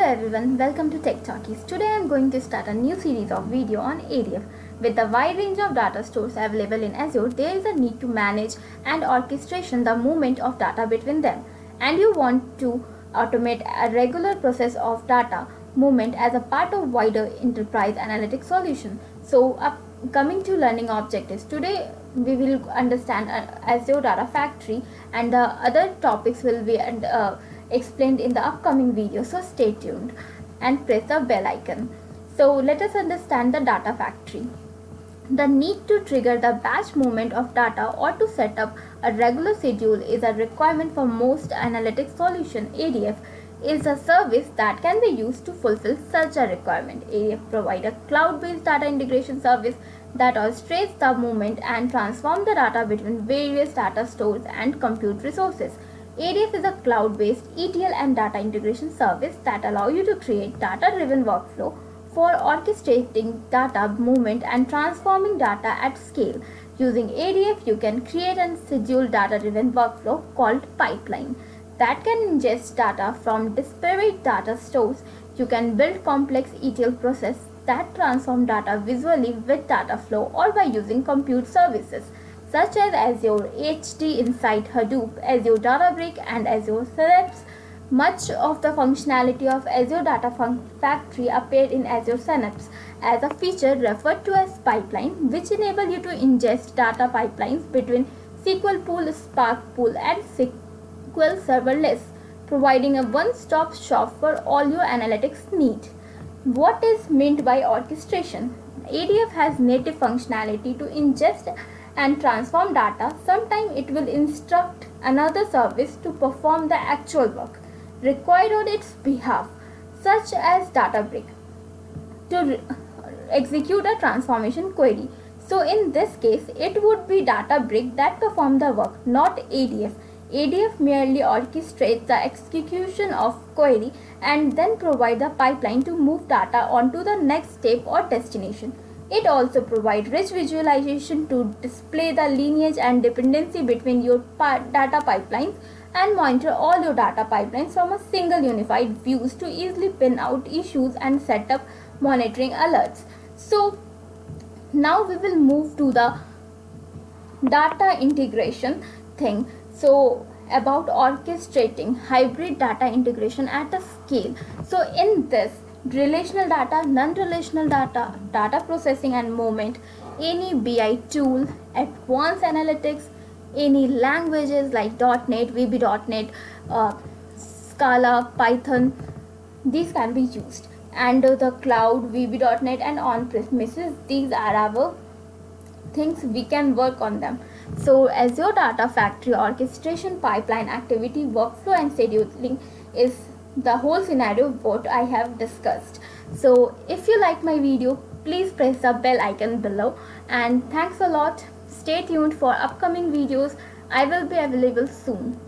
everyone, welcome to Tech Talkies. Today I am going to start a new series of video on ADF. With the wide range of data stores available in Azure, there is a need to manage and orchestration the movement of data between them. And you want to automate a regular process of data movement as a part of wider enterprise analytics solution. So coming to learning objectives, today we will understand Azure Data Factory and the other topics will be explained in the upcoming video, so stay tuned and press the bell icon. So let us understand the data factory. The need to trigger the batch movement of data or to set up a regular schedule is a requirement for most analytics solution. ADF is a service that can be used to fulfill such a requirement. ADF provides a cloud-based data integration service that orchestrates the movement and transforms the data between various data stores and compute resources. ADF is a cloud-based ETL and data integration service that allows you to create data-driven workflow for orchestrating data movement and transforming data at scale. Using ADF, you can create and schedule data-driven workflow called pipeline that can ingest data from disparate data stores. You can build complex ETL process that transform data visually with data flow or by using compute services such as Azure HD Insight Hadoop, Azure Databricks, and Azure Synapse. Much of the functionality of Azure Data Factory appeared in Azure Synapse as a feature referred to as pipeline, which enable you to ingest data pipelines between SQL Pool, Spark Pool, and SQL Serverless, providing a one-stop shop for all your analytics needs. What is meant by orchestration? ADF has native functionality to ingest and transform data. Sometimes it will instruct another service to perform the actual work required on its behalf, such as Databricks, to execute a transformation query. So in this case, it would be Databricks that perform the work, not ADF. ADF merely orchestrates the execution of query and then provide the pipeline to move data onto the next step or destination. It also provides rich visualization to display the lineage and dependency between your data pipelines and monitor all your data pipelines from a single unified views to easily pin out issues and set up monitoring alerts. So now we will move to the data integration thing. So about orchestrating hybrid data integration at a scale. So in this, relational data, non-relational data, data processing and movement, any BI tool, advanced analytics, any languages like .NET, VB.NET, Scala, Python, these can be used. And the cloud, VB.NET and on-premises, these are our things we can work on them. So Azure Data Factory orchestration, pipeline activity, workflow and scheduling is the whole scenario what I have discussed. So if you like my video, please press the bell icon below, and thanks a lot. Stay tuned for upcoming videos. I will be available soon.